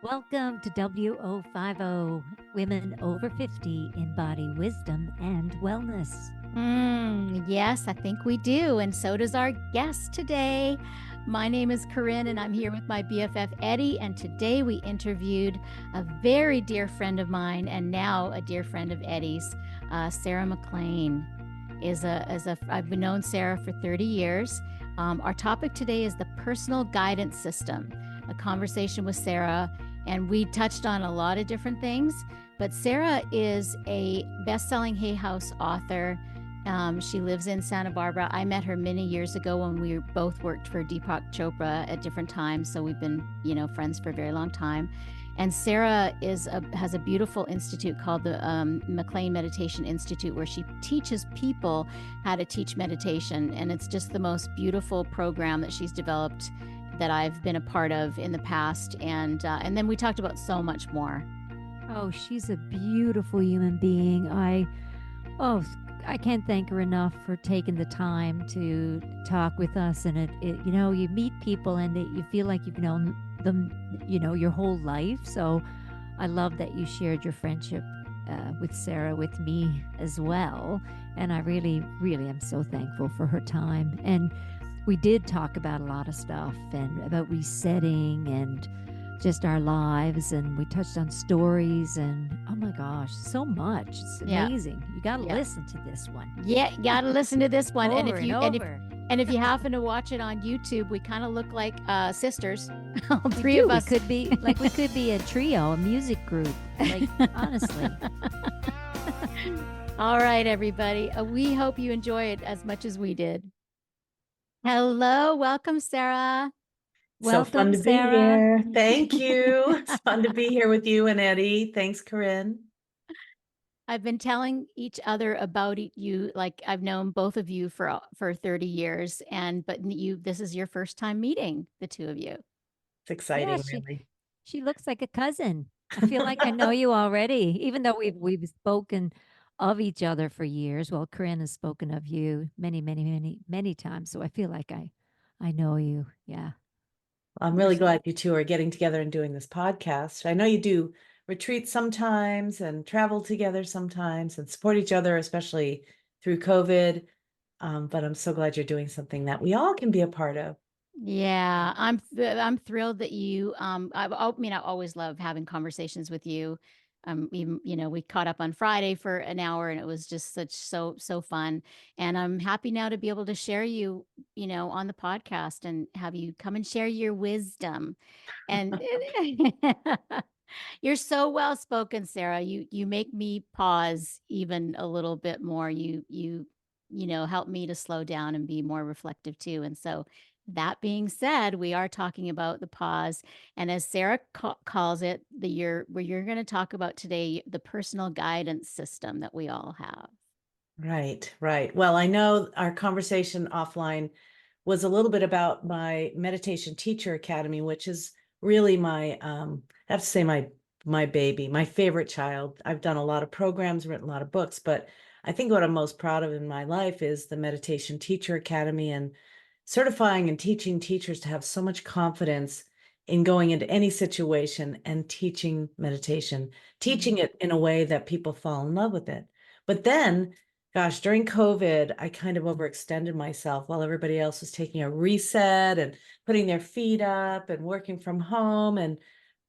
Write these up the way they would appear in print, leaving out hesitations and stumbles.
Welcome to WO50, Women Over 50 Embody Wisdom and Wellness. Yes, I think we do. And so does our guest today. My name is Corrine, and I'm here with my BFF, Eddi. And today we interviewed a very dear friend of mine and now a dear friend of Eddi's, Sarah McLean. I've known Sarah for 30 years. Our topic today is the personal guidance system, a conversation with Sarah. And we touched on a lot of different things, but Sarah is a best-selling Hay House author. She lives in Santa Barbara. I met her many years ago when we both worked for Deepak Chopra at different times. So we've been, friends for a very long time. And Sarah has a beautiful institute called the McLean Meditation Institute, where she teaches people how to teach meditation. And it's just the most beautiful program that she's developed that I've been a part of in the past. And then we talked about so much more. Oh, she's a beautiful human being. I can't thank her enough for taking the time to talk with us. And you meet people and you feel like you've known them, your whole life. So I love that you shared your friendship with Sarah, with me as well. And I really, really am so thankful for her time. And we did talk about a lot of stuff and about resetting and just our lives, and we touched on stories, and oh my gosh, so much. It's amazing. You got to listen to this one. Yeah, you got to listen to this one. Over and if you happen to watch it on YouTube, we kind of look like sisters. All three of us we could be a trio, a music group. Like honestly. All right, everybody. We hope you enjoy it as much as we did. Hello, welcome, Sarah. So fun to be here. Thank you. It's fun to be here with you and Eddi. Thanks, Corrine. I've been telling each other about you, like I've known both of you for 30 years, but this is your first time meeting the two of you. It's exciting, really. She looks like a cousin. I feel like I know you already, even though we've spoken of each other for years. Well, Corrine has spoken of you many, many, many, many times, so I feel like I know you. Yeah. I'm really glad you two are getting together and doing this podcast. I know you do retreats sometimes and travel together sometimes and support each other, especially through COVID. But I'm so glad you're doing something that we all can be a part of. Yeah, I'm thrilled that you. I always love having conversations with you. Even we caught up on Friday for an hour, and it was just so fun. And I'm happy now to be able to share you, on the podcast and have you come and share your wisdom. And you're so well spoken, Sarah. You make me pause even a little bit more. You help me to slow down and be more reflective too. And so, that being said, we are talking about the pause, and as Sarah calls it, you're going to talk about today the personal guidance system that we all have. Right. Well, I know our conversation offline was a little bit about my Meditation Teacher Academy, which is really my, I have to say my baby, my favorite child. I've done a lot of programs, written a lot of books, but I think what I'm most proud of in my life is the Meditation Teacher Academy and certifying and teaching teachers to have so much confidence in going into any situation and teaching meditation, teaching it in a way that people fall in love with it. But then, gosh, during COVID, I kind of overextended myself while everybody else was taking a reset and putting their feet up and working from home. And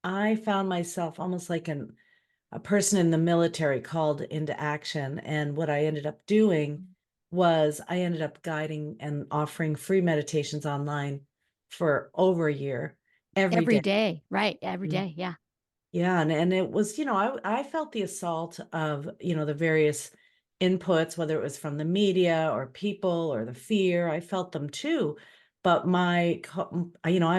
I found myself almost like a person in the military called into action. And what I ended up doing was I ended up guiding and offering free meditations online for over a year, every day. Right. Every day. Yeah. Yeah. And it was, I felt the assault of, the various inputs, whether it was from the media or people or the fear, I felt them too. But I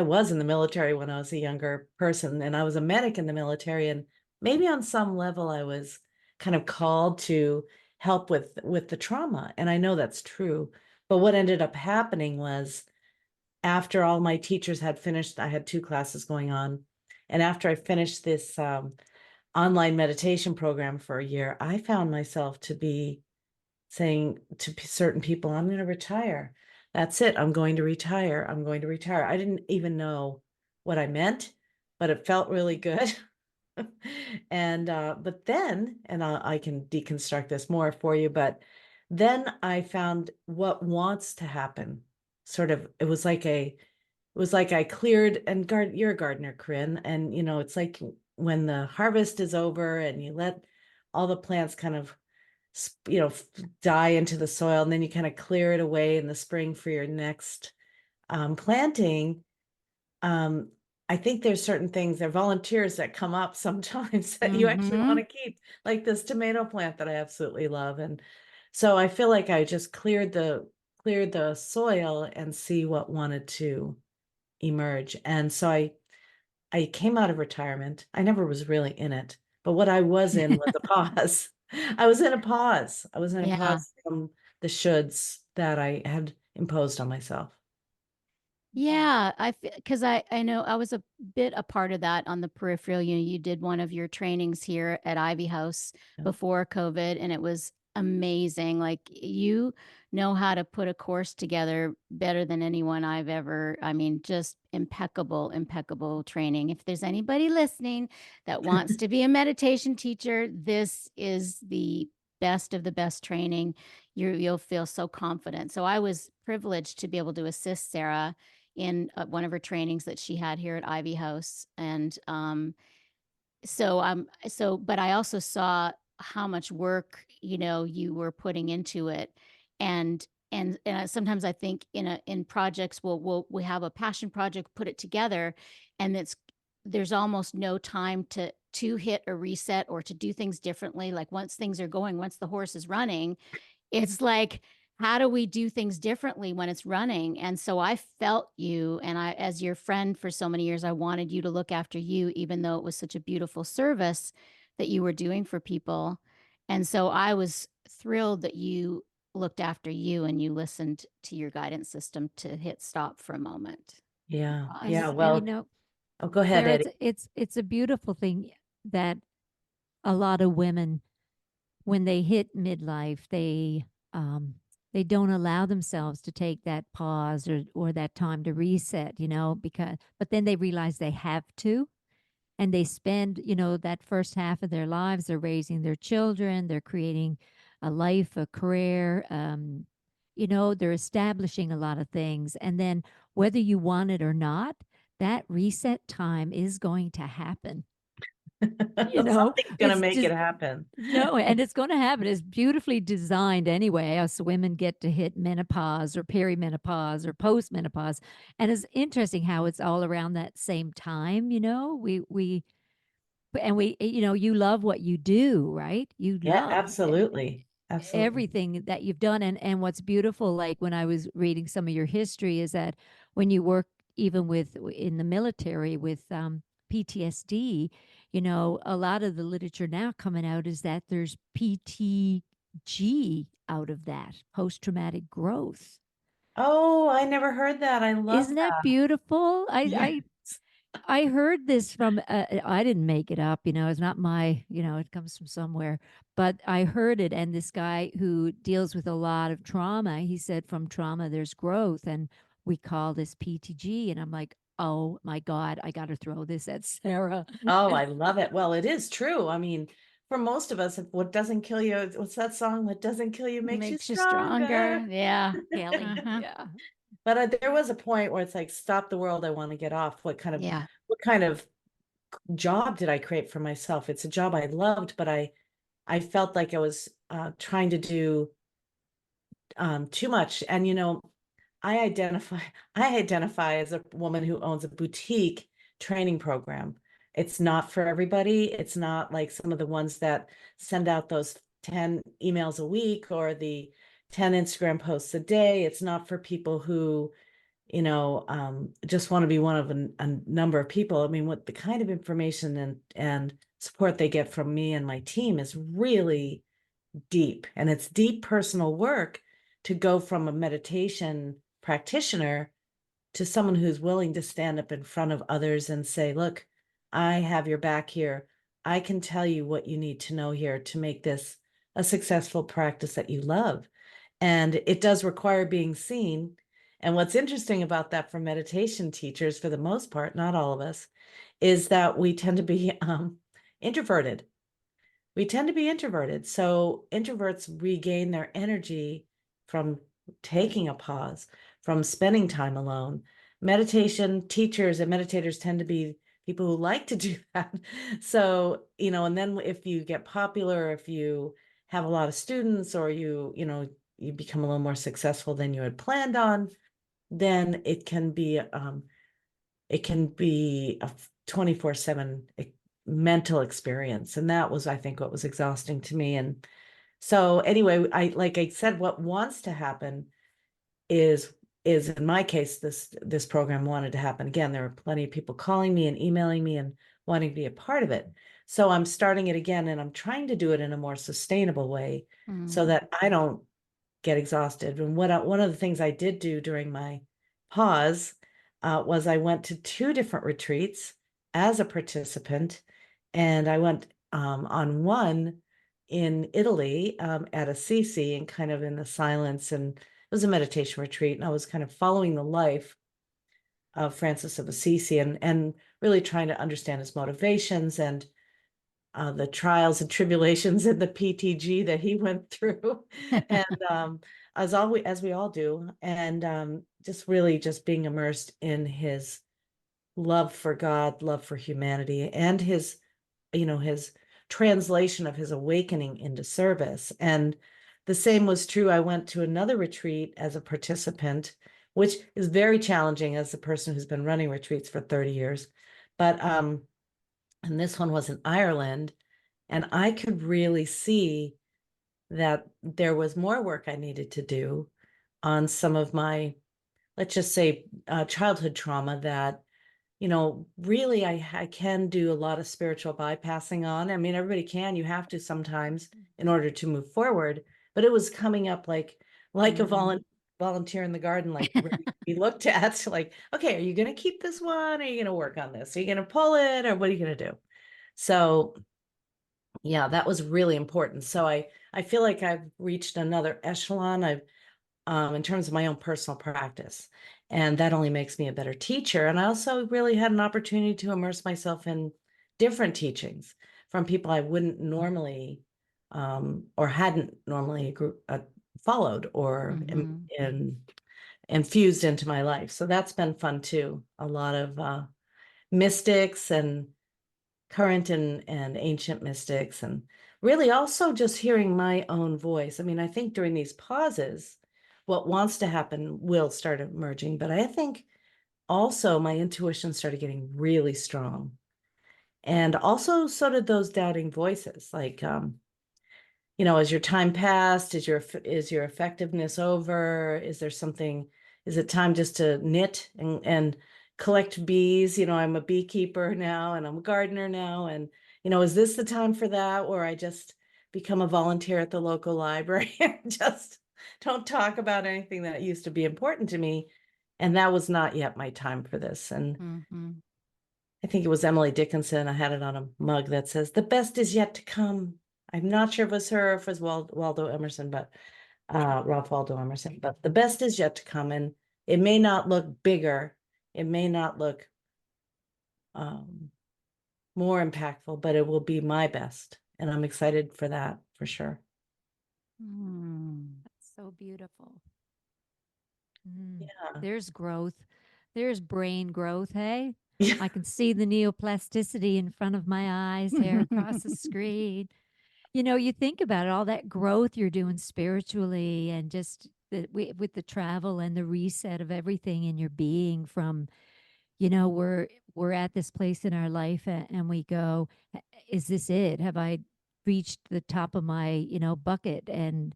was in the military when I was a younger person, and I was a medic in the military. And maybe on some level I was kind of called to help with the trauma. And I know that's true. But what ended up happening was after all my teachers had finished, I had 2 classes going on. And after I finished this online meditation program for a year, I found myself to be saying to certain people, I'm going to retire. That's it. I'm going to retire. I'm going to retire. I didn't even know what I meant, but it felt really good. And but then, and I can deconstruct this more for you, but then I found what wants to happen. Sort of, it was like I cleared, and you're a gardener, Corinne, and it's like when the harvest is over and you let all the plants kind of die into the soil, and then you kind of clear it away in the spring for your next planting. I think there's certain things, there are volunteers that come up sometimes that you actually want to keep, like this tomato plant that I absolutely love. And so I feel like I just cleared the soil and see what wanted to emerge. And so I came out of retirement. I never was really in it, but what I was in was a pause. I was in a pause. I was in a Yeah. pause from the shoulds that I had imposed on myself. Yeah, because I know I was a bit a part of that on the peripheral. You did one of your trainings here at Ivy House Yeah. before COVID, and it was amazing. Like, you know how to put a course together better than anyone I've ever. I mean, just impeccable, impeccable training. If there's anybody listening that wants to be a meditation teacher, this is the best of the best training. You'll feel so confident. So I was privileged to be able to assist Sarah in one of her trainings that she had here at Ivy House. And but I also saw how much work, you were putting into it. And sometimes I think in projects, we have a passion project, put it together, and there's almost no time to hit a reset or to do things differently. Like, once things are going, once the horse is running, it's like, how do we do things differently when it's running? And so I felt you, and as your friend for so many years, I wanted you to look after you, even though it was such a beautiful service that you were doing for people. And so I was thrilled that you looked after you and you listened to your guidance system to hit stop for a moment. Yeah. And, Yeah. and, Well, oh, go ahead, Sarah, Eddie. it's a beautiful thing that a lot of women, when they hit midlife, they don't allow themselves to take that pause or that time to reset, but then they realize they have to, and they spend, that first half of their lives, they're raising their children, they're creating a life, a career, they're establishing a lot of things. And then whether you want it or not, that reset time is going to happen. Something's going to It's make just it happen. no, and it's going to happen. It's beautifully designed anyway. Us women get to hit menopause or perimenopause or postmenopause, and it's interesting how it's all around that same time. You love what you do, right? You Yeah, love absolutely. Absolutely. everything that you've done, and what's beautiful, like when I was reading some of your history, is that when you work even in the military with PTSD, a lot of the literature now coming out is that there's PTG out of that, post-traumatic growth. Oh, I never heard that. I love Isn't that that. beautiful? Yes. I heard this from, I didn't make it up, it's not my, it comes from somewhere, but I heard it. And this guy who deals with a lot of trauma, he said, from trauma, there's growth. And we call this PTG. And I'm like, oh my God, I got to throw this at Sarah. Oh, I love it. Well, it is true. I mean, for most of us, if what doesn't kill you, what's that song? What doesn't kill you makes you stronger. Yeah. Kelly. Uh-huh. Yeah. But there was a point where it's like, stop the world. I want to get off. What Yeah. kind of job did I create for myself? It's a job I loved, but I felt like I was trying to do too much. And I identify as a woman who owns a boutique training program. It's not for everybody. It's not like some of the ones that send out those 10 emails a week or the 10 Instagram posts a day. It's not for people who just want to be one of a number of people. I mean, what the kind of information and support they get from me and my team is really deep, and it's deep personal work to go from a meditation practitioner to someone who's willing to stand up in front of others and say, look, I have your back here. I can tell you what you need to know here to make this a successful practice that you love. And it does require being seen. And what's interesting about that for meditation teachers, for the most part, not all of us, is that we tend to be introverted. We tend to be introverted. So introverts regain their energy from taking a pause, from spending time alone. Meditation teachers and meditators tend to be people who like to do that. So, and then if you get popular, if you have a lot of students, or you become a little more successful than you had planned on, then it can be a 24/7 mental experience. And that was, I think, what was exhausting to me. And so anyway, like I said, what wants to happen is in my case, this program wanted to happen. Again, there were plenty of people calling me and emailing me and wanting to be a part of it. So I'm starting it again, and I'm trying to do it in a more sustainable way so that I don't get exhausted. And one of the things I did do during my pause was I went to 2 different retreats as a participant, and I went on one in Italy at Assisi, and kind of in the silence, and it was a meditation retreat, and I was kind of following the life of Francis of Assisi, and really trying to understand his motivations and the trials and tribulations in the PTG that he went through, and as we all do, and just really just being immersed in his love for God, love for humanity, and his translation of his awakening into service. And the same was true. I went to another retreat as a participant, which is very challenging as a person who's been running retreats for 30 years. But and this one was in Ireland, and I could really see that there was more work I needed to do on some of my, let's just say, childhood trauma that, really I can do a lot of spiritual bypassing on. I mean, everybody can, you have to sometimes in order to move forward, but it was coming up like a volunteer in the garden, like ready to be looked at, like, okay, are you going to keep this one? Are you going to work on this? Are you going to pull it, or what are you going to do? So yeah, that was really important. So I feel like I've reached another echelon. I've in terms of my own personal practice, and that only makes me a better teacher. And I also really had an opportunity to immerse myself in different teachings from people I wouldn't normally or hadn't normally followed or infused into my life. So that's been fun too. A lot of mystics and current and ancient mystics, and really also just hearing my own voice. I mean, I think during these pauses, what wants to happen will start emerging, but I think also my intuition started getting really strong. And also so did those doubting voices, like as your time passed, is your effectiveness over? Is it time just to knit and collect bees? I'm a beekeeper now, and I'm a gardener now. And, is this the time for that? Or I just become a volunteer at the local library and just don't talk about anything that used to be important to me. And that was not yet my time for this. And I think it was Emily Dickinson. I had it on a mug that says, "The best is yet to come." I'm not sure if it was her or if it was Waldo Emerson, but Ralph Waldo Emerson, but the best is yet to come. And it may not look bigger, it may not look more impactful, but it will be my best. And I'm excited for that, for sure. That's so beautiful. Yeah. There's growth. There's brain growth, hey? Yeah. I can see the neoplasticity in front of my eyes there across the screen. You think about it, all that growth you're doing spiritually, and just with the travel and the reset of everything in your being, from, we're at this place in our life, and we go, is this it? Have I reached the top of my, bucket? And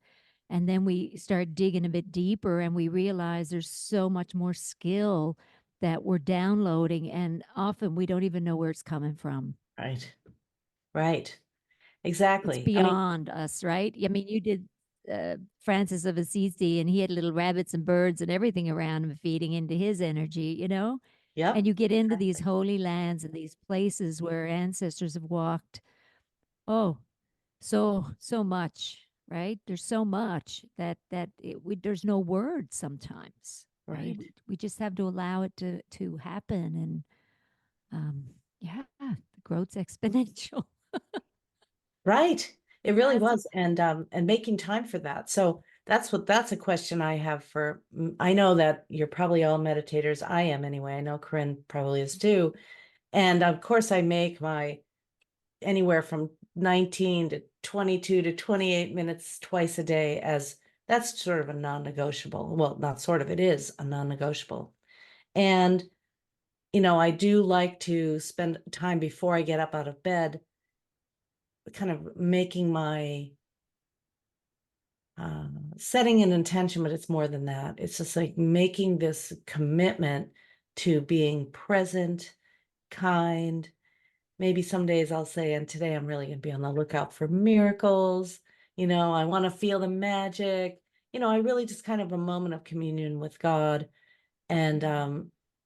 then we start digging a bit deeper, and we realize there's so much more skill that we're downloading, and often we don't even know where it's coming from. Right. It's Exactly. beyond us, right? I mean, you did Francis of Assisi, and he had little rabbits and birds and everything around him feeding into his energy, Yep. and you get into these holy lands and these places where ancestors have walked. Oh, so much, right? There's so much that there's no words sometimes, right? Right. We just have to allow it to happen. And Yeah, the growth's exponential. Right. It really That's was. And making time for that. So that's a question I have for, I know that you're probably all meditators. I am anyway. I know Corinne probably is too. And of course I make my anywhere from 19 to 22 to 28 minutes twice a day, as that's sort of a non-negotiable. Well, not sort of, it is a non-negotiable. And, I do like to spend time before I get up out of bed, kind of making my setting an intention, but it's more than that. It's just like making this commitment to being present, kind. Maybe some days I'll say, and today I'm really going to be on the lookout for miracles. I want to feel the magic. I really just kind of a moment of communion with God, and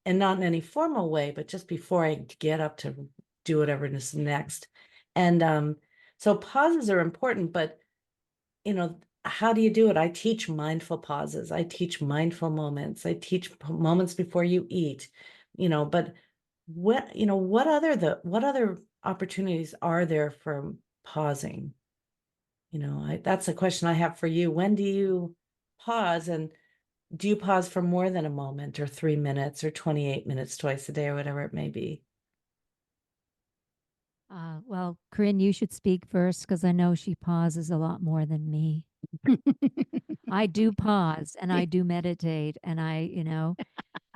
not in any formal way, but just before I get up to do whatever is next. And so pauses are important, but how do you do it? I teach mindful pauses. I teach mindful moments. I teach moments before you eat, but what other opportunities are there for pausing? That's a question I have for you. When do you pause, and do you pause for more than a moment, or 3 minutes, or 28 minutes twice a day, or whatever it may be? Well, Corinne, you should speak first because I know she pauses a lot more than me. I do pause and I do meditate and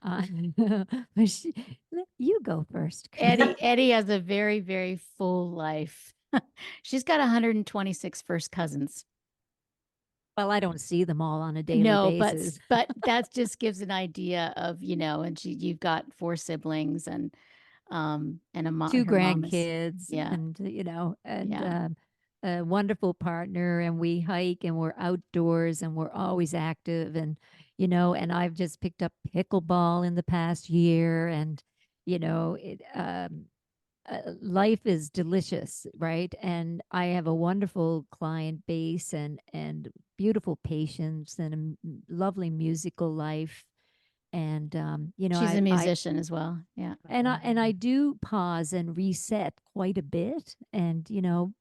uh, but you go first, Corinne. Eddi has a very, very full life. She's got 126 first cousins. Well, I don't see them all on a daily No, but basis. that just gives an idea of, and you've got 4 siblings and a mom, Two her mom is, grandkids yeah, and yeah. a wonderful partner, and we hike and we're outdoors and we're always active, and I've just picked up pickleball in the past year, and life is delicious, right? And I have a wonderful client base and beautiful patients and a lovely musical life. And She's a musician as well. Yeah. I do pause and reset quite a bit, and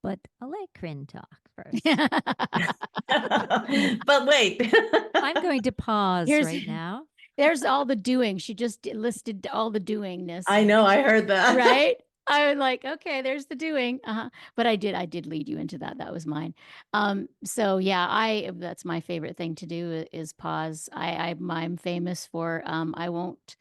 but I'll let Corinne talk first. But wait. I'm going to pause Here's right now. there's all the doing. She just listed all the doingness, I know, I heard that. right? I was like, okay, there's the doing. But I did lead you into that. That was mine. So yeah, that's my favorite thing to do is pause. I'm famous for I won't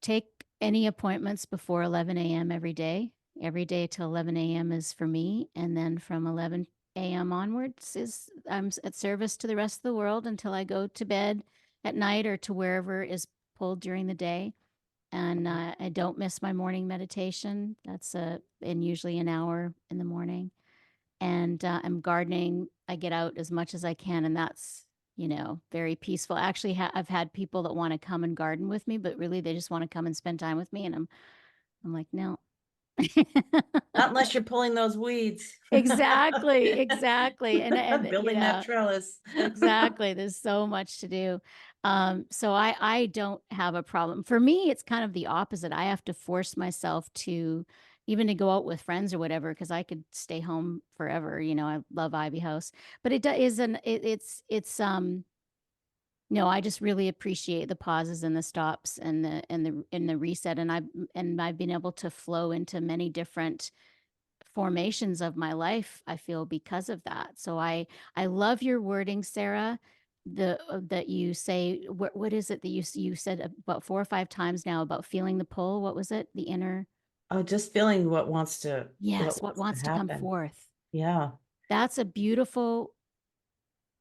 take any appointments before 11 a.m. every day. Every day till 11 a.m. is for me, and then from 11 a.m. onwards is I'm at service to the rest of the world until I go to bed at night or to wherever is pulled during the day. And I don't miss my morning meditation. That's in usually an hour in the morning. And I'm gardening. I get out as much as I can, and that's very peaceful. Actually, I've had people that want to come and garden with me, but really they just want to come and spend time with me, and I'm like, no. Not unless you're pulling those weeds. Exactly. And Building that trellis. exactly. There's so much to do. So I don't have a problem. For me, it's kind of the opposite. I have to force myself to even to go out with friends or whatever, because I could stay home forever. I love Ivy House, but it's no, I just really appreciate the pauses and the stops and the reset. And I've been able to flow into many different formations of my life, I feel, because of that. So I love your wording, Sarah. That you say, what is it that you said about 4 or 5 times now about feeling the pull? What was it? The inner, Oh, just feeling what yes, what wants to wants to come happen. forth. Yeah. That's a beautiful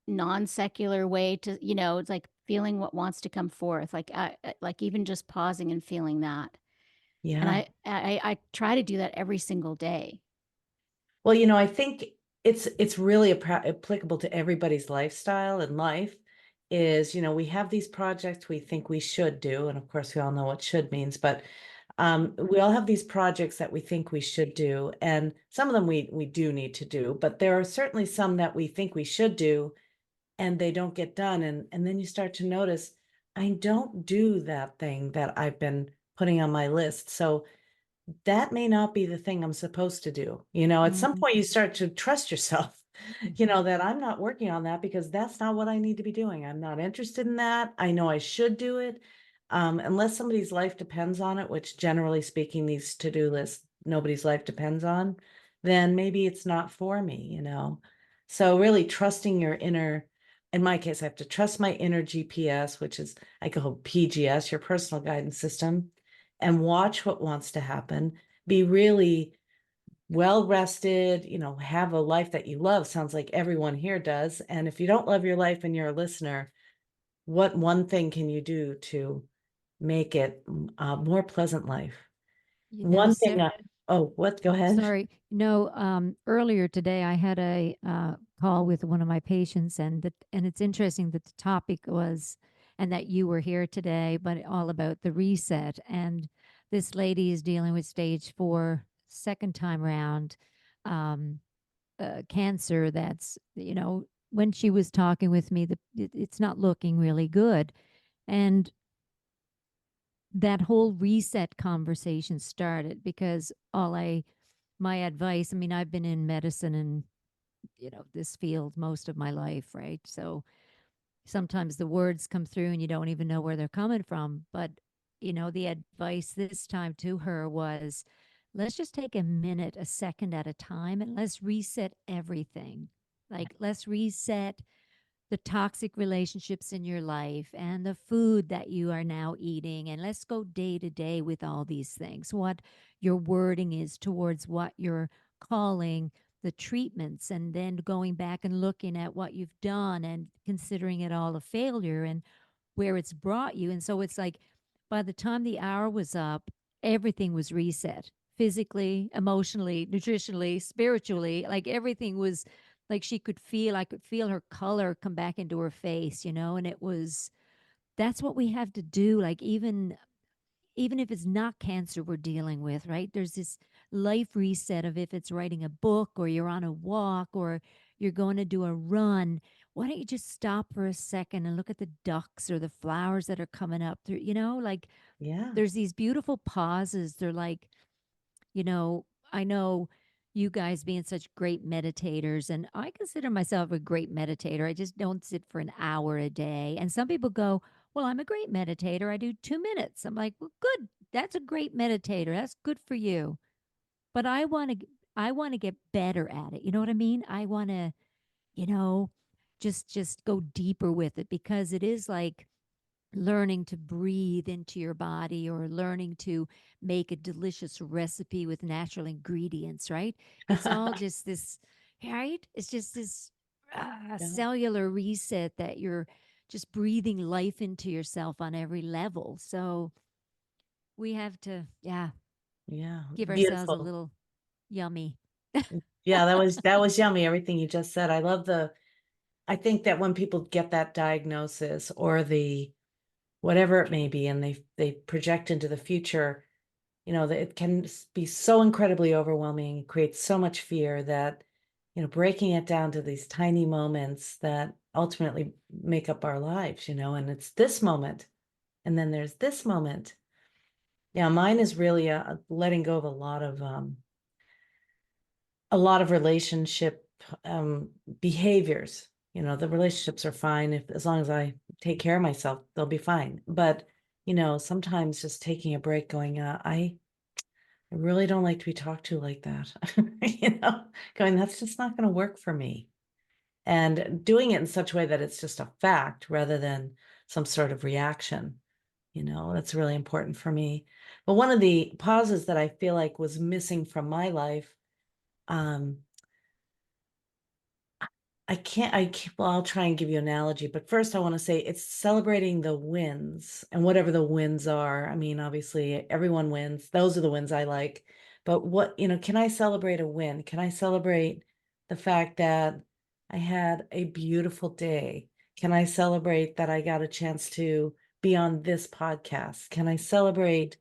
non-secular way to, it's like feeling what wants to come forth, like even just pausing and feeling that. And Yeah. I try to do that every single day. Well, I think it's really applicable to everybody's lifestyle and life. Is, we have these projects we think we should do, and of course we all know what should means, but we all have these projects that we think we should do, and some of them we do need to do, but there are certainly some that we think we should do and they don't get done, and then you start to notice, I don't do that thing that I've been putting on my list. So that may not be the thing I'm supposed to do. At some point you start to trust yourself, that I'm not working on that because that's not what I need to be doing. I'm not interested in that. I know I should do it. Unless somebody's life depends on it, which generally speaking, these to-do lists, nobody's life depends on, then maybe it's not for me. So really trusting your inner, in my case, I have to trust my inner GPS, which is, I call PGS, your personal guidance system, and watch what wants to happen. Be really well rested, have a life that you love. Sounds like everyone here does. And if you don't love your life and you're a listener, what one thing can you do to make it a more pleasant life? One thing. Oh, what? Go ahead. Sorry. No, earlier today I had a call with one of my patients, and it's interesting that the topic was, and that you were here today, but all about the reset. And this lady is dealing with stage 4, second time round, cancer. That's, when she was talking with me, it's not looking really good. And that whole reset conversation started because my advice, I mean, I've been in medicine and, this field most of my life, right? So sometimes the words come through and you don't even know where they're coming from. But, the advice this time to her was, let's just take a minute, a second at a time, and let's reset everything. Like, let's reset the toxic relationships in your life and the food that you are now eating. And let's go day to day with all these things, what your wording is towards what you're calling the treatments, and then going back and looking at what you've done and considering it all a failure and where it's brought you. And so it's like by the time the hour was up, everything was reset, physically, emotionally, nutritionally, spiritually. Like everything was, like I could feel her color come back into her face, and it was, that's what we have to do. Like even if it's not cancer we're dealing with, right? There's this life reset of, if it's writing a book or you're on a walk or you're going to do a run, why don't you just stop for a second and look at the ducks or the flowers that are coming up through, like Yeah. there's these beautiful pauses. They're like, I know you guys being such great meditators, and I consider myself a great meditator. I just don't sit for an hour a day. And some people go, well, I'm a great meditator. I do 2 minutes. I'm like, well, good. That's a great meditator. That's good for you. But I want to get better at it. You know what I mean? I want to, you know, just go deeper with it, because it is like learning to breathe into your body, or learning to make a delicious recipe with natural ingredients, right? It's all just this, right? It's just this Yeah. cellular reset that you're just breathing life into yourself on every level. So we have to, yeah, Yeah. give ourselves a Beautiful. little yummy. Yeah, that was yummy, everything you just said. I think that when people get that diagnosis or the whatever it may be, and they project into the future, that it can be so incredibly overwhelming, creates so much fear that, breaking it down to these tiny moments that ultimately make up our lives, and it's this moment, and then there's this moment. Yeah, mine is really letting go of a lot of relationship behaviors. The relationships are fine as long as I take care of myself, they'll be fine. But sometimes just taking a break, going, I really don't like to be talked to like that. Going, that's just not going to work for me. And doing it in such a way that it's just a fact rather than some sort of reaction. That's really important for me. But one of the pauses that I feel like was missing from my life, um, well, I'll try and give you an analogy, but first I want to say it's celebrating the wins, and whatever the wins are. I mean, obviously everyone wins. Those are the wins I like. But can I celebrate a win? Can I celebrate the fact that I had a beautiful day? Can I celebrate that I got a chance to be on this podcast? Can I celebrate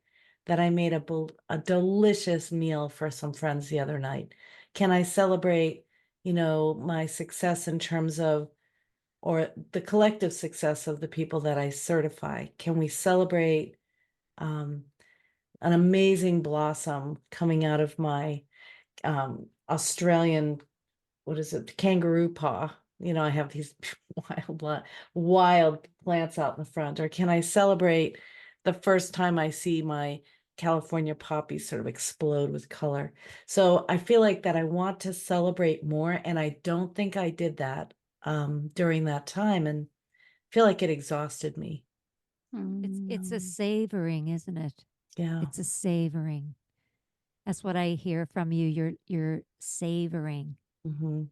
that I made a delicious meal for some friends the other night? Can I celebrate my success in terms of, or the collective success of the people that I certify? Can we celebrate an amazing blossom coming out of my Australian, what is it, kangaroo paw. You know, I have these wild plants out in the front. Or can I celebrate the first time I see my California poppies sort of explode with color? So I feel like that I want to celebrate more, and I don't think I did that during that time, and feel like it exhausted me. It's a Mm. savoring, isn't it? Yeah. It's a savoring. That's what I hear from you. You're savoring. Hmm.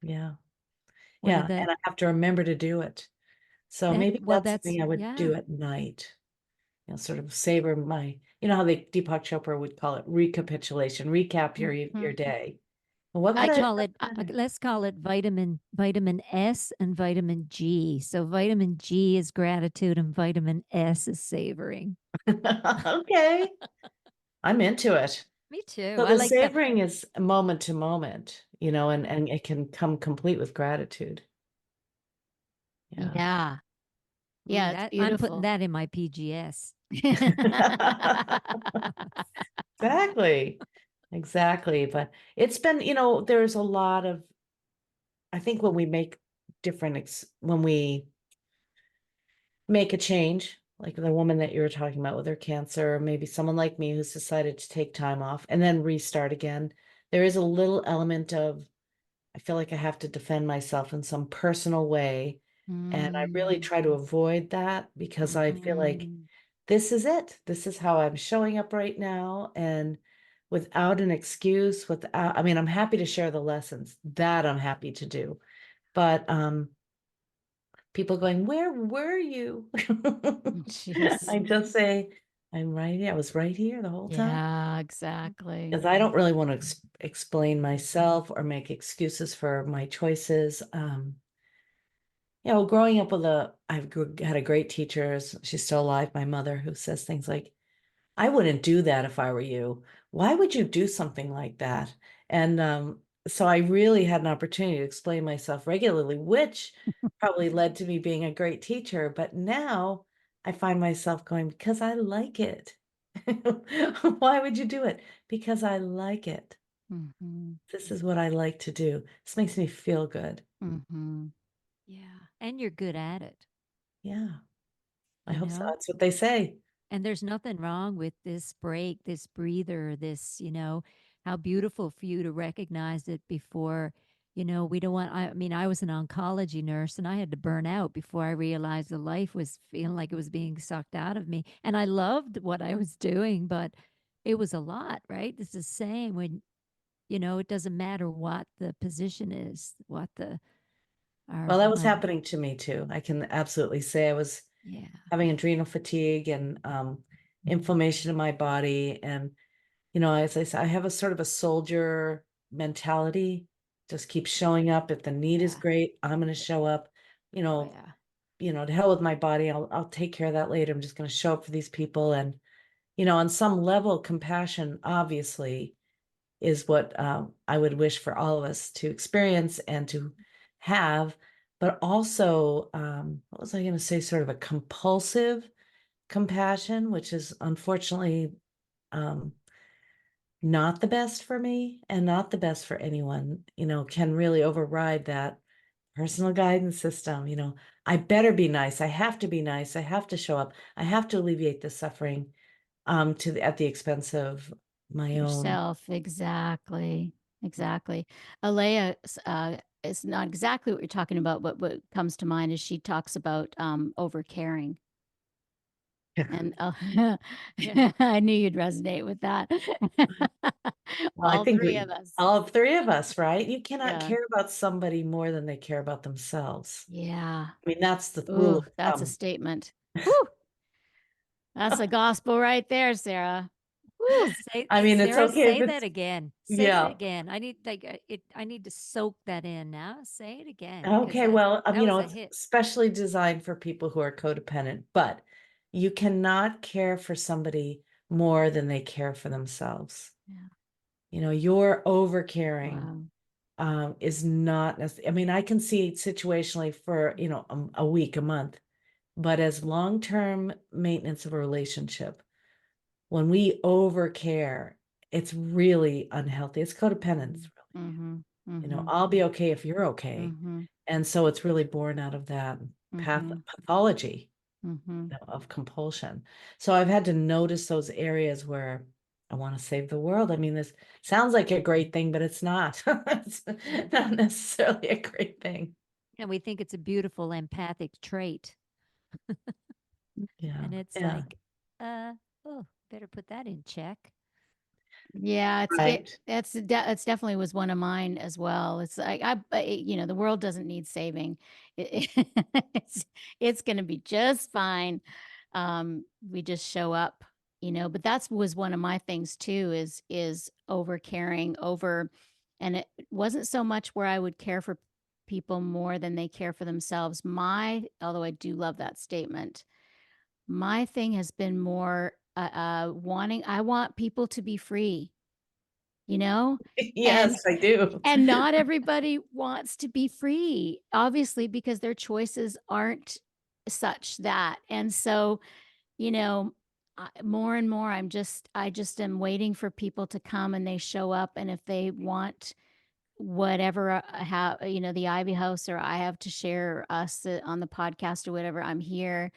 Yeah. One Yeah. of the And I have to remember to do it. So that maybe well that's that's something I would yeah. do at night. You know, sort of savor my, you know how they Deepak Chopra would call it recapitulation, recap your Mhm. day. Well, what I could call it I let's call it vitamin S and vitamin G. So vitamin G is gratitude and vitamin S is savoring. Okay. I'm into it. Me too. So I the like the savoring is moment to moment, you know, and it can come complete with gratitude. Yeah. Yeah. Yeah, it's that I'm putting beautiful. that in my PGS. Exactly. Exactly. But it's been, you know, there's a lot of, I think when we make when we make a change, like the woman that you were talking about with her cancer, or maybe someone like me who's decided to take time off and then restart again, there is a little element of, I feel like I have to defend myself in some personal way. And I really Mm. try to avoid that because I feel like Mhm. this is it. This is how I'm showing up right now. And without an excuse, without, I mean, I'm happy to share the lessons that I'm happy to do. But people going, where were you? Jeez. I just say, I'm right here. I was right here the whole time. Yeah, exactly. Because I don't really want to explain myself or make excuses for my choices. You know, growing up with had a great teacher. She's still alive, my mother, who says things like, I wouldn't do that if I were you. Why would you do something like that? And so I really had an opportunity to explain myself regularly, which probably led to me being a great teacher. But now I find myself going, because I like it. Why would you do it? Because I like it. Mhm. This is what I like to do. This makes me feel good. Mhm. Yeah. And you're good at it, Yeah, I you hope so. know? That's what they say. And there's nothing wrong with this break, this breather, this, how beautiful for you to recognize it before, we don't want, I mean, I was an oncology nurse and I had to burn out before I realized the life was feeling like it was being sucked out of me. And I loved what I was doing, but it was a lot, right? It's the same when, it doesn't matter what the position is, what the, our, Well, that was my, happening to me too. I can absolutely say I was yeah, having adrenal fatigue and inflammation in my body. And, you know, as I said, I have a sort of a soldier mentality, just keep showing up. If the need is yeah, great, I'm going to show up, you oh, know, yeah. to hell with my body. I'll take care of that later. I'm just going to show up for these people. And, you know, on some level, compassion obviously is what I would wish for all of us to experience and to have, but also, what was I going to say? Sort of a compulsive compassion, which is unfortunately um, not the best for me and not the best for anyone, you know, can really override that personal guidance system. You know, I better be nice. I have to be nice. I have to show up. I have to alleviate the suffering at the expense of my own. Yourself. Exactly. Exactly. Alea is not exactly what you're talking about, but what comes to mind is she talks about over caring. And Yeah. I knew you'd resonate with that. Well, I All think three of us. all three of us, right? You cannot Yeah. care about somebody more than they care about themselves. Yeah. I mean, that's the rule Ooh, of that's a thumb. statement. Whew, that's a gospel right there, Sarah. Whew. I mean, it's Sarah, okay if say that it's, again. Say it yeah. again. I need like it. I need to soak that in now. Say it again because Okay, that well, that you was know, a it's hit. specially designed for people who are codependent, but you cannot care for somebody more than they care for themselves. Yeah. You know, your over caring Wow. is not I mean, I can see situationally for, you know, a week, a month, but as long-term maintenance of a relationship, when we overcare, it's really unhealthy. It's codependence, really. Mm-hmm. You know, I'll be okay if you're okay. Mm-hmm. And so it's really born out of that pathology, Mm-hmm. you know, of compulsion. So I've had to notice those areas where I want to save the world. I mean, this sounds like a great thing, but it's not. It's not necessarily a great thing. And we think it's a beautiful empathic trait. Yeah. And it's Yeah. like, oh, better put that in check. Yeah, Right. it's definitely was one of mine as well. It's like you know, the world doesn't need saving. It's going to be just fine. We just show up, you know. But that's was one of my things too. Is over caring over, and it wasn't so much where I would care for people more than they care for themselves. Although I do love that statement, my thing has been more wanting. I want people to be free, you know, and Yes, I do. and not everybody wants to be free, obviously, because their choices aren't such that. And so, you know, more and more, I just am waiting for people to come and they show up, and if they want whatever I have, you know, the Ivy House or I have to share us on the podcast or whatever, I'm here.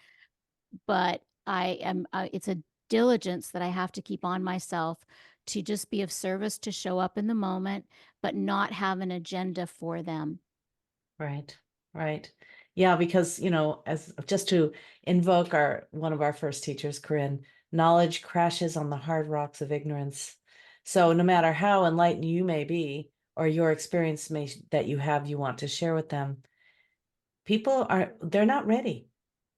But it's a diligence that I have to keep on myself to just be of service, to show up in the moment, but not have an agenda for them. Right. Right. Yeah, because, you know, as just to invoke one of our first teachers, Corinne, knowledge crashes on the hard rocks of ignorance. So no matter how enlightened you may be, or your experience that you want to share with them, they're not ready.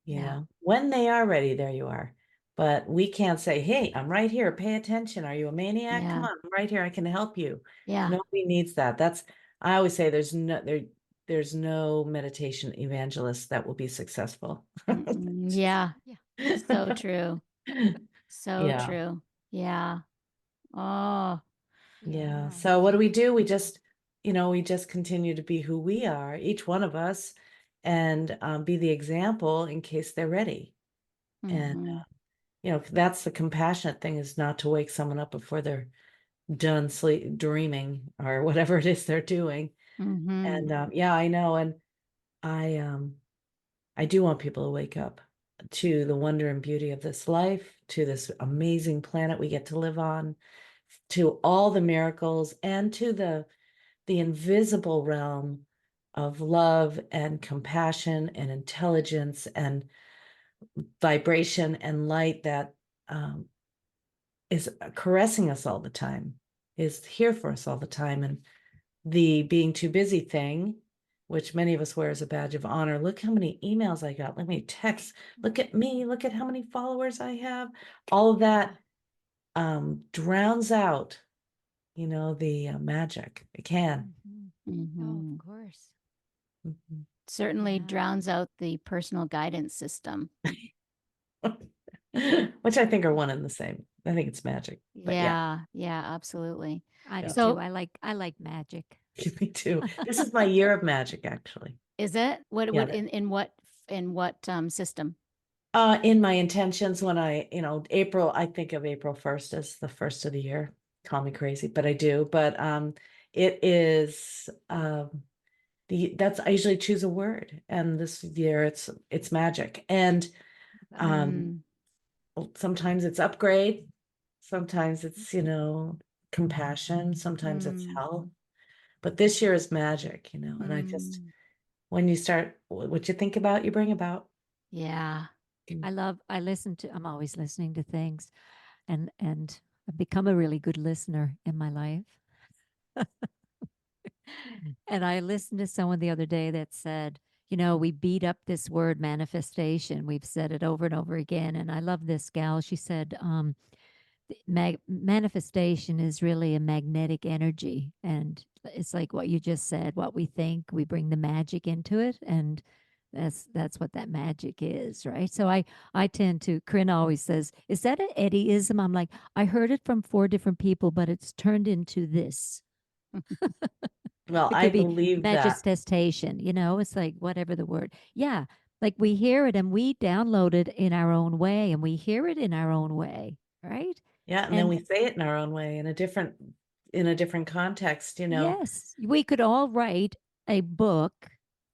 You know, when they are ready, there you are. But we can't say, hey, I'm right here. Pay attention. Are you a maniac? Come Yeah. on, I'm right here. I can help you. Yeah. Nobody needs that. I always say there's no meditation evangelist that will be successful. Yeah. So true. So Yeah. true. Yeah. Oh, Yeah. So what do? We just, we just continue to be who we are, each one of us, and be the example in case they're ready. And that's the compassionate thing, is not to wake someone up before they're done dreaming or whatever it is they're doing. And yeah, I know. And I do want people to wake up to the wonder and beauty of this life, to this amazing planet we get to live on, to all the miracles, and to the invisible realm of love and compassion and intelligence and vibration and light that is caressing us all the time, is here for us all the time. And the being too busy thing, which many of us wear as a badge of honor. Look how many emails I got. Let me text. Look at me. Look at how many followers I have. All of that drowns out, the magic. It can. Oh, of course. Certainly drowns out the personal guidance system. Which I think are one and the same. I think it's magic. But Yeah, absolutely. I do So too. I like magic. Me too. This is my year of magic, actually. Is it? What Yeah. in what system? In my intentions, when April, I think of April 1st as the first of the year. Call me crazy, but I do. But it is I usually choose a word, and this year it's magic. And sometimes it's upgrade, sometimes it's compassion, sometimes it's health. But this year is magic, and I just, when you start, what you think about, you bring about. Yeah. I'm always listening to things, and I've become a really good listener in my life. And I listened to someone the other day that said, we beat up this word manifestation. We've said it over and over again. And I love this gal. She said, manifestation is really a magnetic energy. And it's like what you just said, what we think, we bring the magic into it. And that's what that magic is, right? So I tend to, Corinne always says, is that an Eddiism? I'm like, I heard it from 4 different people, but it's turned into this. Well, It I could be believe that. manifestation, it's like whatever the word. Yeah. Like we hear it and we download it in our own way, and we hear it in our own way, right? Yeah. And then we say it in our own way in a different context, Yes, we could all write a book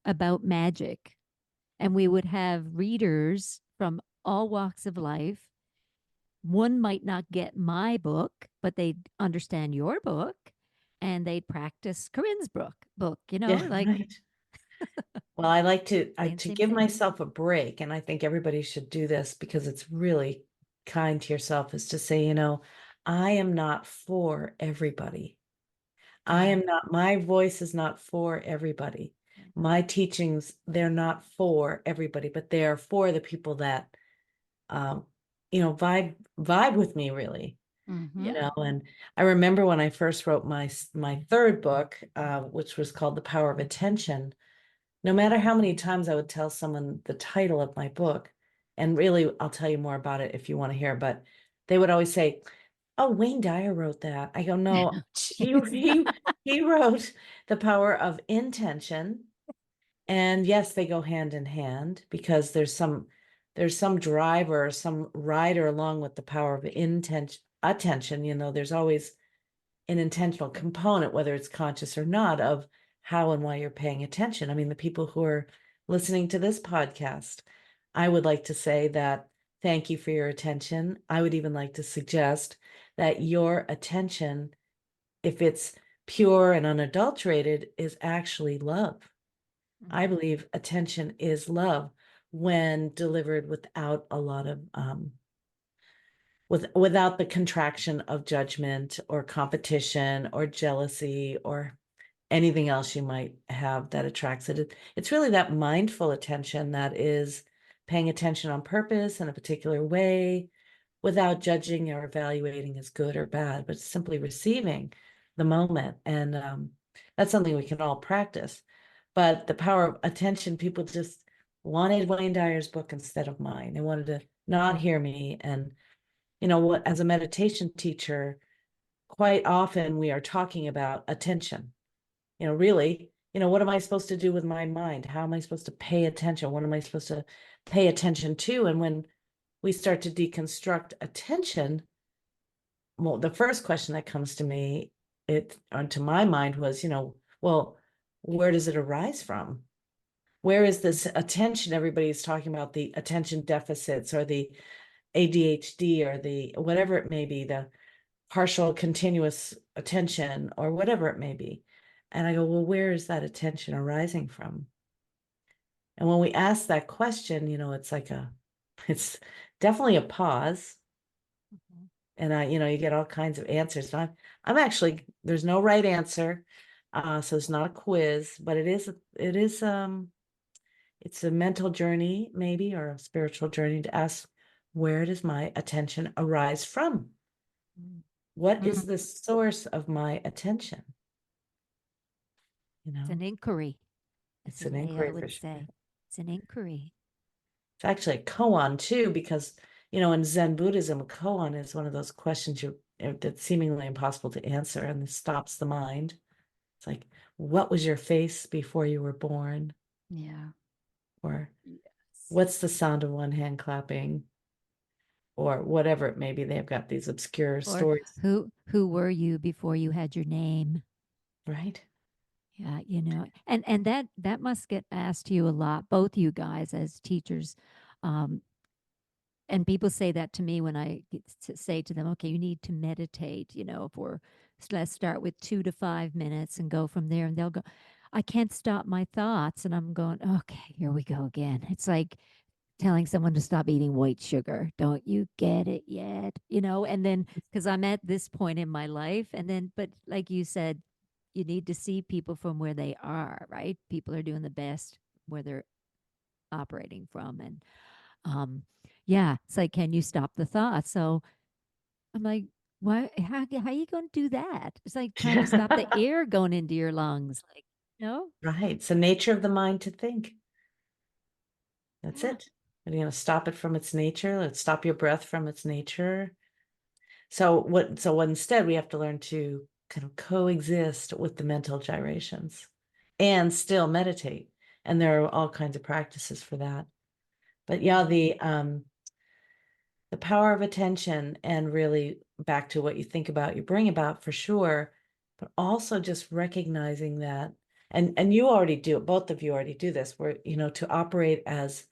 about magic, and we would have readers from all walks of life. One might not get my book, but they'd understand your book, and they'd practice Corinne's book, Yeah, like right. Well, I like to saying the to same give thing. myself a break, and I think everybody should do this because it's really kind to yourself, is to say, I am not for everybody. My voice is not for everybody. My teachings, they're not for everybody, but they are for the people that um, vibe with me really. Mm-hmm. And I remember when I first wrote my third book, which was called The Power of Attention. No matter how many times I would tell someone the title of my book, and really I'll tell you more about it if you want to hear, but they would always say, "Oh, Wayne Dyer wrote that." I go, "No, he wrote The Power of Intention." And yes, they go hand in hand because there's some driver, some rider along with the power of attention. There's always an intentional component, whether it's conscious or not, of how and why you're paying attention. I mean, the people who are listening to this podcast, I would like to say that thank you for your attention. I would even like to suggest that your attention, if it's pure and unadulterated, is actually love. I believe attention is love when delivered without a lot of without the contraction of judgment or competition or jealousy or anything else you might have that attracts it. It's really that mindful attention that is paying attention on purpose in a particular way without judging or evaluating as good or bad, but simply receiving the moment. And that's something we can all practice. But the power of attention, people just wanted Wayne Dyer's book instead of mine. They wanted to not hear me. And what, as a meditation teacher, quite often we are talking about attention. Really, what am I supposed to do with my mind? How am I supposed to pay attention? What am I supposed to pay attention to? And when we start to deconstruct attention, well, the first question that comes to me, to my mind was, well, where does it arise from? Where is this attention? Everybody's talking about the attention deficits or the ADHD or the whatever it may be, the partial continuous attention or whatever it may be. And I go, well, where is that attention arising from? And when we ask that question, it's definitely a pause. And you get all kinds of answers. And I'm actually, there's no right answer. So it's not a quiz, but it's a mental journey maybe, or a spiritual journey to ask, where does my attention arise from? What is the source of my attention? It's an inquiry, as It's the an Mayo inquiry for would sure. say. It's an inquiry. It's actually a koan too, because in Zen Buddhism, a koan is one of those questions that's seemingly impossible to answer, and this stops the mind. It's like, what was your face before you were born? Yeah. Or Yes. what's the sound of one hand clapping? Or whatever it may be. They've got these obscure Or stories. who were you before you had your name? Right. Yeah, and that must get asked to you a lot, both you guys as teachers. Um, and people say that to me when I say to them, okay, you need to meditate, let's start with 2 to 5 minutes and go from there. And they'll go, I can't stop my thoughts. And I'm going, okay, here we go again. It's like telling someone to stop eating white sugar. Don't you get it yet? And then because I'm at this point in my life, but like you said, you need to see people from where they are, right? People are doing the best where they're operating from. And yeah, it's like, can you stop the thought? So I'm like, why, how are you going to do that? It's like trying to stop the air going into your lungs. Like, Right. It's the nature of the mind to think. That's yeah. it. And you're going to stop it from its nature. Let's stop your breath from its nature. So instead we have to learn to kind of coexist with the mental gyrations and still meditate. And there are all kinds of practices for that. But yeah, the power of attention, and really back to what you think about, you bring about, for sure, but also just recognizing that, and you already do it, both of you already do this, where, to operate as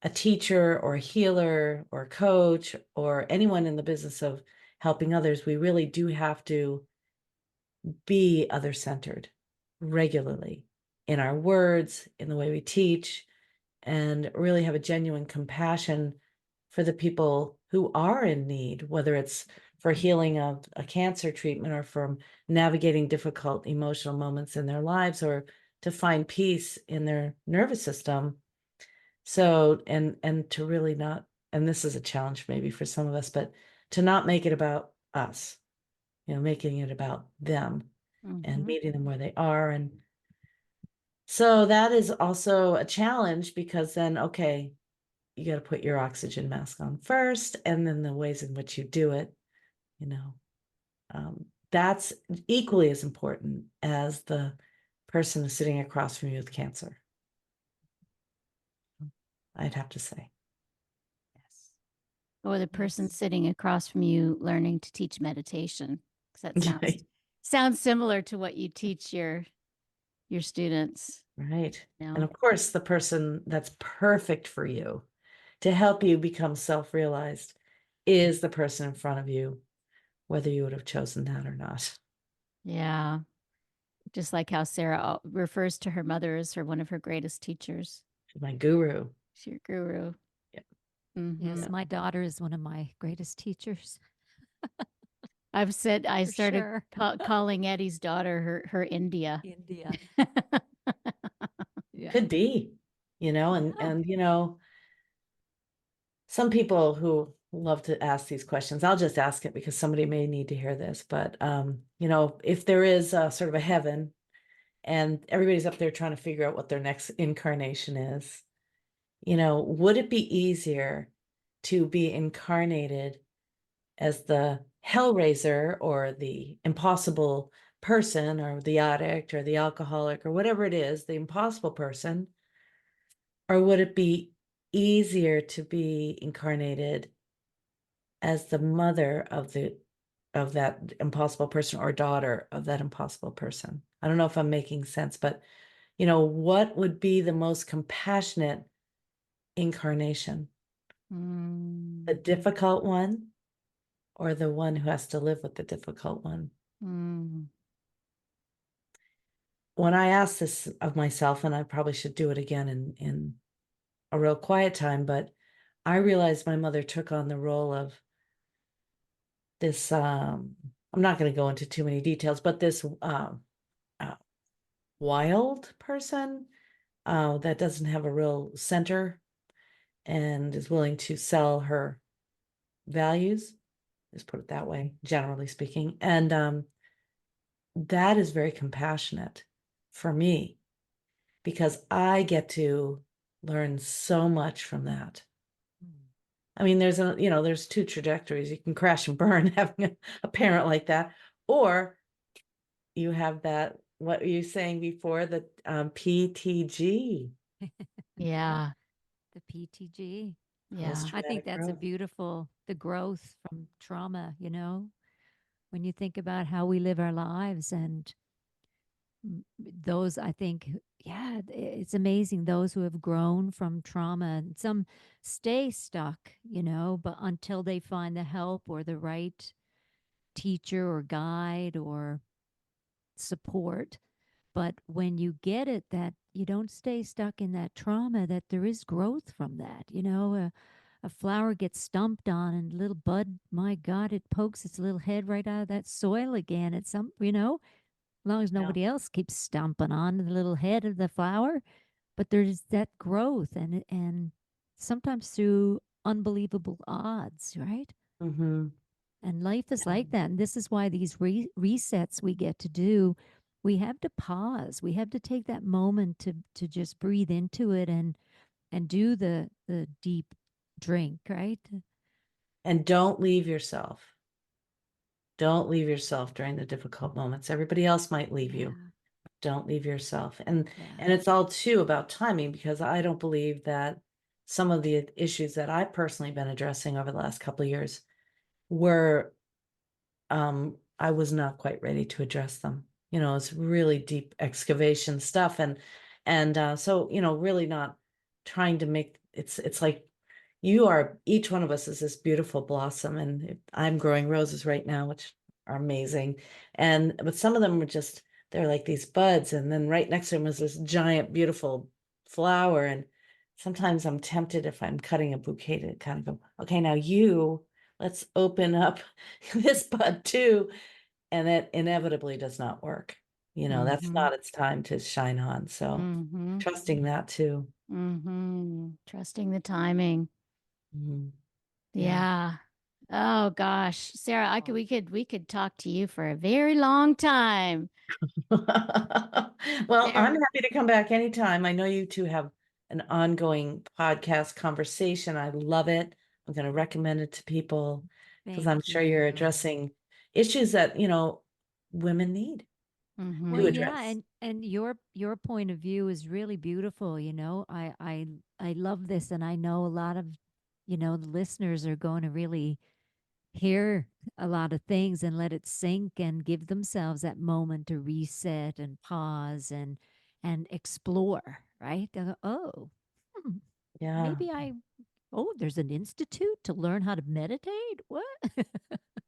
a teacher or a healer or a coach or anyone in the business of helping others, we really do have to be other-centered regularly in our words, in the way we teach, and really have a genuine compassion for the people who are in need, whether it's for healing of a cancer treatment or from navigating difficult emotional moments in their lives, or to find peace in their nervous system. So, and to really not, and this is a challenge maybe for some of us, but to not make it about us, making it about them and meeting them where they are. And so that is also a challenge, because then, okay, you got to put your oxygen mask on first, and then the ways in which you do it, that's equally as important as the person who's sitting across from you with cancer, I'd have to say. Yes. Or the person sitting across from you learning to teach meditation, because that sounds similar to what you teach your students. Right. And of course, the person that's perfect for you to help you become self-realized is the person in front of you, whether you would have chosen that or not. Yeah. Just like how Sarah refers to her mother as one of her greatest teachers. She's my guru. She's your guru. Yep. Yes, my daughter is one of my greatest teachers. I started calling Eddi's daughter her India. India. Yeah. Could be, and some people who love to ask these questions, I'll just ask it because somebody may need to hear this, but if there is a sort of a heaven and everybody's up there trying to figure out what their next incarnation is, would it be easier to be incarnated as the hellraiser or the impossible person, or the addict or the alcoholic or whatever it is, the impossible person? Or would it be easier to be incarnated as the mother of that impossible person, or daughter of that impossible person? I don't know if I'm making sense, but what would be the most compassionate incarnation? The difficult one, or the one who has to live with the difficult one? When I ask this of myself, and I probably should do it again in a real quiet time, but I realized my mother took on the role of this, I'm not going to go into too many details, but this wild person that doesn't have a real center and is willing to sell her values, let's put it that way, generally speaking. And that is very compassionate for me, because I get to learn so much from that. I mean, there's two trajectories. You can crash and burn having a parent like that, or you have that, what were you saying before, the PTG? Yeah. The PTG. Yeah. I think that's a beautiful, the growth from trauma, when you think about how we live our lives, and those, I think, yeah, it's amazing, those who have grown from trauma, and some stay stuck, but until they find the help or the right teacher or guide or support. But when you get it, that you don't stay stuck in that trauma, that there is growth from that. A flower gets stumped on, and little bud, my God, it pokes its little head right out of that soil again. It's as long as nobody else keeps stomping on the little head of the flower. But there's that growth, and sometimes through unbelievable odds, right? And life is like that. And this is why these resets we get to do, we have to pause. We have to take that moment to just breathe into it and do the deep drink, right? And don't leave yourself. Don't leave yourself during the difficult moments. Everybody else might leave you. Don't leave yourself. And it's all too about timing, because I don't believe that some of the issues that I've personally been addressing over the last couple of years were, I was not quite ready to address them. It's really deep excavation stuff. So, really not trying to make, it's like each one of us is this beautiful blossom, and I'm growing roses right now, which are amazing. But some of them were just, they're like these buds, and then right next to them is this giant, beautiful flower. And sometimes I'm tempted, if I'm cutting a bouquet, to kind of go, okay, now let's open up this bud too. And that inevitably does not work. That's not its time to shine on. So trusting that too. Trusting the timing. Mhm. Yeah. Oh gosh, Sarah, we could talk to you for a very long time. Well, I'm happy to come back anytime. I know you two have an ongoing podcast conversation. I love it. I'm going to recommend it to people because I'm sure you're addressing issues that, women need Well, to yeah, address. and your point of view is really beautiful. I love this, and I know a lot of the listeners are going to really hear a lot of things and let it sink and give themselves that moment to reset and pause and explore. Right? They'll go, oh, hmm, Yeah. maybe there's an institute to learn how to meditate. What?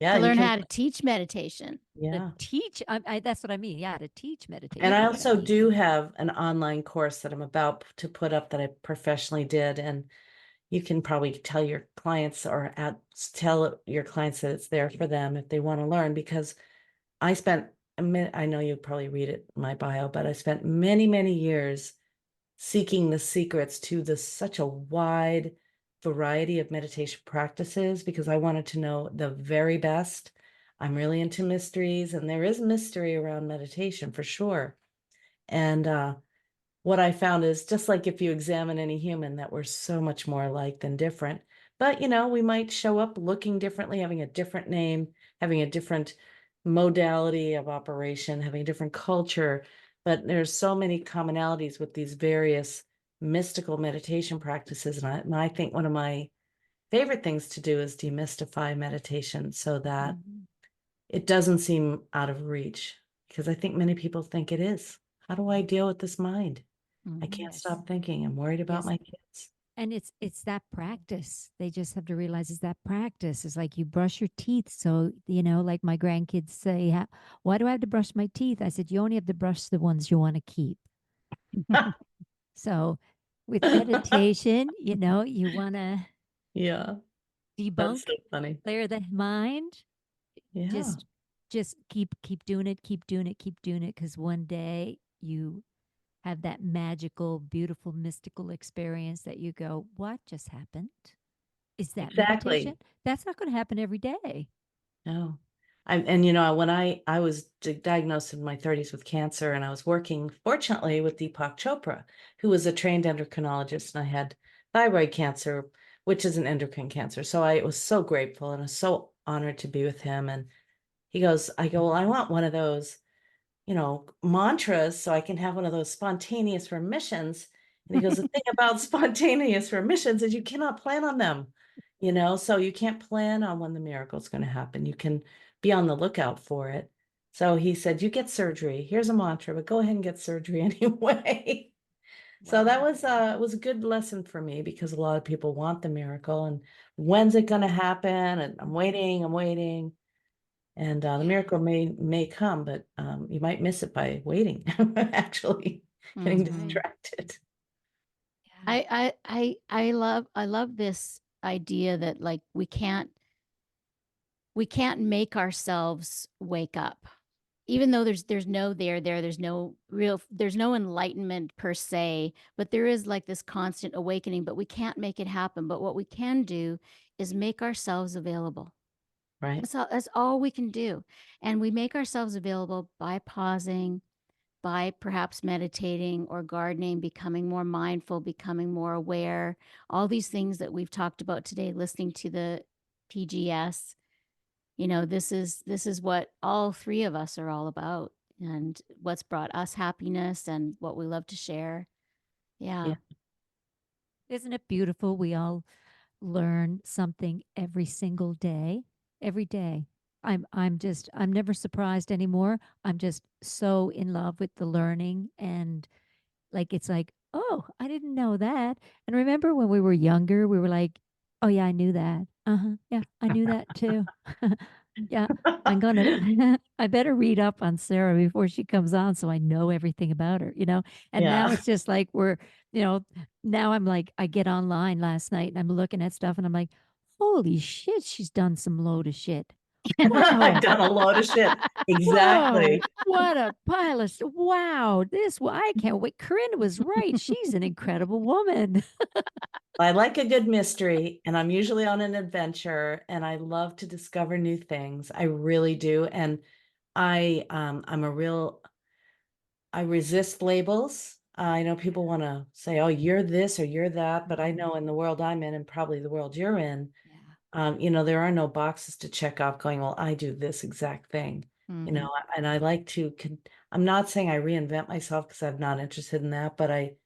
Yeah. To You learn can, how to teach meditation. yeah. To teach. That's what I mean. Yeah, to teach meditation. And I also do have an online course that I'm about to put up that I professionally did. And you can probably tell your clients tell your clients that it's there for them if they want to learn, because I spent I know you probably read it in my bio, but I spent many, many years seeking the secrets to such a wide variety of meditation practices because I wanted to know the very best. I'm really into mysteries, and there is mystery around meditation for sure. And what I found is, just like if you examine any human, that we're so much more alike than different. But, we might show up looking differently, having a different name, having a different modality of operation, having a different culture. But there's so many commonalities with these various mystical meditation practices. And I think one of my favorite things to do is demystify meditation so that it doesn't seem out of reach, because I think many people think it is. How do I deal with this mind? I can't stop thinking. I'm worried about my kids. And it's that practice. They just have to realize it's that practice. It's like you brush your teeth. So, like my grandkids say, why do I have to brush my teeth? I said, you only have to brush the ones you want to keep. So with meditation, you want to Yeah, that's debunk, so funny. clear the mind. Yeah, Just keep doing it, keep doing it, keep doing it. Because one day you have that magical, beautiful, mystical experience that you go, what just happened? Is that meditation? exactly. That's not going to happen every day. No. When I was diagnosed in my 30s with cancer, and I was working, fortunately, with Deepak Chopra, who was a trained endocrinologist, and I had thyroid cancer, which is an endocrine cancer. So I was so grateful, and I was so honored to be with him. And I go, well, I want one of those, mantras so I can have one of those spontaneous remissions. And he goes, the thing about spontaneous remissions is you cannot plan on them, so you can't plan on when the miracle is going to happen. You can be on the lookout for it. So he said, you get surgery. Here's a mantra, but go ahead and get surgery anyway. So that was a good lesson for me, because a lot of people want the miracle, and when's it going to happen? And I'm waiting. And the miracle may come, but you might miss it by waiting, actually getting distracted. I love this idea that, like, we can't make ourselves wake up, even though there's no there's no enlightenment per se, but there is like this constant awakening, but we can't make it happen. But what we can do is make ourselves available. Right. That's all we can do. And we make ourselves available by pausing, by perhaps meditating or gardening, becoming more mindful, becoming more aware, all these things that we've talked about today, listening to the PGS. This is what all three of us are all about, and what's brought us happiness and what we love to share. Yeah. Isn't it beautiful? We all learn something every single day, every day. I'm never surprised anymore. I'm just so in love with the learning, and like it's like, oh, I didn't know that. And remember when we were younger, we were like, oh yeah, I knew that. Uh-huh. Yeah, I knew that too. Yeah, I'm gonna I better read up on Sarah before she comes on so I know everything about her, you know? And now Yeah. it's just like you know, now I'm like, I get online last night and I'm looking at stuff and I'm like, holy shit, she's done some load of shit. I've Whoa. done a load of shit. Whoa, Exactly. what a pile of wow, I can't wait. Corinne was right. She's an incredible woman. I like a good mystery, and I'm usually on an adventure, and I love to discover new things. I really do. And I'm a real I resist labels. I know people want to say, "Oh, you're this or you're that," but I know in the world I'm in, and probably the world you're in, Yeah. there are no boxes to check off going, well, I do this exact thing, Mhm. and I like to, I'm not saying I reinvent myself because I'm not interested in that, but I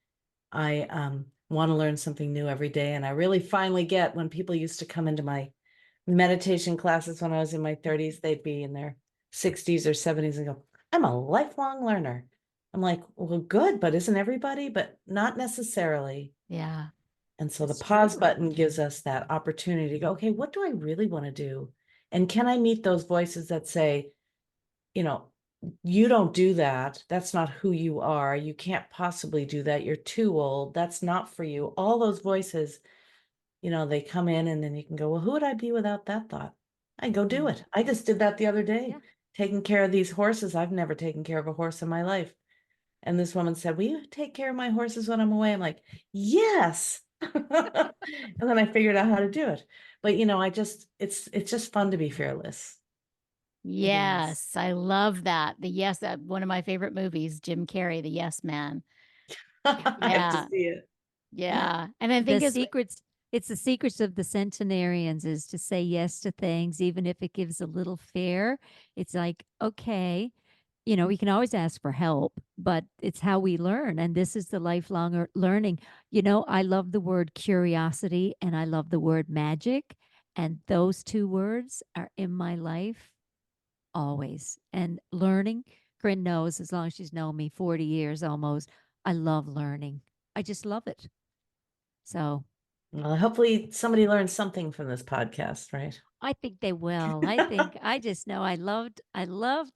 want to learn something new every day. And I really finally get when people used to come into my meditation classes when I was in my 30s, they'd be in their 60s or 70s and go, I'm a lifelong learner. I'm like, well, good, but isn't everybody? But not necessarily. Yeah. And so the That's pause true. button gives us that opportunity to go, okay, what do I really want to do? And can I meet those voices that say, you know, you don't do that. That's not who you are. You can't possibly do that. You're too old. That's not for you. All those voices, they come in and then you can go, well, who would I be without that thought? I go do Mm. it. I just did that the other day, Yeah. taking care of these horses. I've never taken care of a horse in my life. And this woman said, will you take care of my horses when I'm away? I'm like, yes. And then I figured out how to do it. But it's just fun to be fearless. It is. Yes, I love that. One of my favorite movies, Jim Carrey, The Yes Man. I have to Yeah. see it. Yeah. And I The think secrets it's the secrets of the centenarians is to say yes to things, even if it gives a little fear. It's like, okay, we can always ask for help, but it's how we learn. And this is the lifelong learning. I love the word curiosity and I love the word magic. And those two words are in my life always. And learning, Corinne knows as long as she's known me 40 years almost, I love learning. I just love it. So Well, hopefully somebody learned something from this podcast, right? I think they will. I just know I loved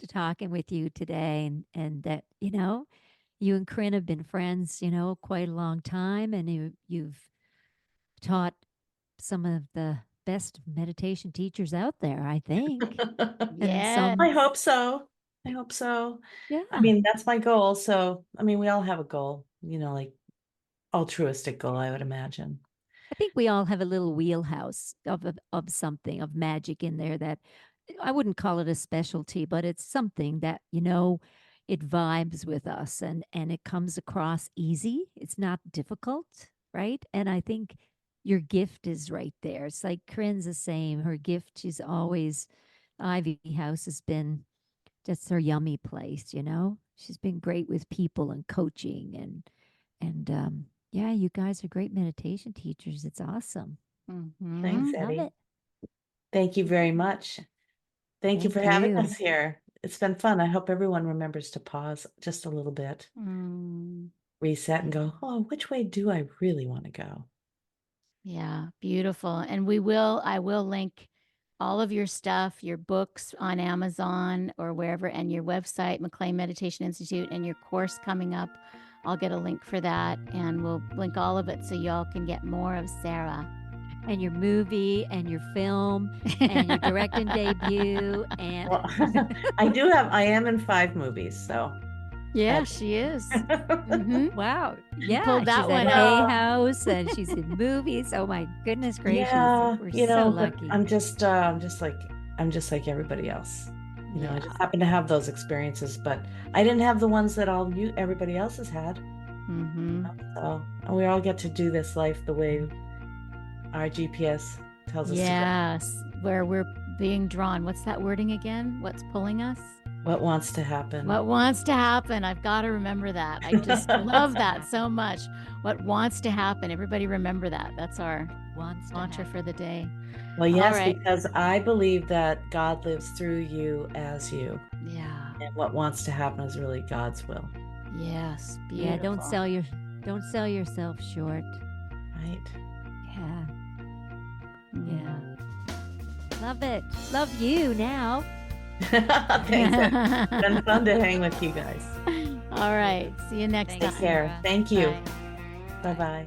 talking with you today and that, you and Corinne have been friends, quite a long time and you've taught some of the best meditation teachers out there, I think. And yes. some I hope so. I hope so. I yeah. mean, that's my goal. So, I mean, we all have a goal, like altruistic goal, I would imagine. I think we all have a little wheelhouse of something of magic in there that I wouldn't call it a specialty, but it's something that it vibes with us and it comes across easy. It's not difficult, right? And I think your gift is right there. It's like Corinne's the same. Her gift, she's always Ivy House has been just her yummy place. She's been great with people and coaching and yeah, you guys are great meditation teachers. It's awesome. Thanks, Mhm. Love Eddie. it. Thank you very much. Thank you for Thank having you. us here. It's been fun. I hope everyone remembers to pause just a little bit, Mm. reset, and go, oh, which way do I really want to go? Yeah, beautiful. And I will link all of your stuff, your books on Amazon or wherever, and your website, McLean Meditation Institute, and your course coming up. I'll get a link for that and we'll link all of it so y'all can get more of Sarah. And your movie and your film and your directing debut and Well, I am in 5 movies, so Yeah, that's she is. Mm-hmm. wow. You Yeah, pulled she's that at one Hay out. House and she's in movies. Oh my goodness gracious. yeah, We're so but lucky. I'm just like everybody else. I Yeah. just happen to have those experiences, but I didn't have the ones that everybody else has had. Mm-hmm. So and we all get to do this life the way our GPS tells us to go. Yes. Where we're being drawn. What's that wording again? What's pulling us? What wants to happen? What wants to happen? I've got to remember that. I just love that so much. What wants to happen? Everybody remember that. That's our mantra for the day. Well, yes, right. because I believe that God lives through you as you. Yeah. And what wants to happen is really God's will. Yes. Beautiful. Yeah, don't sell yourself short. Right. Yeah. Mm. Yeah. Love it. Love you now. Thanks. It's been fun to hang with you guys. All right. See you next Take time. care. Thank you. Bye. Bye-bye.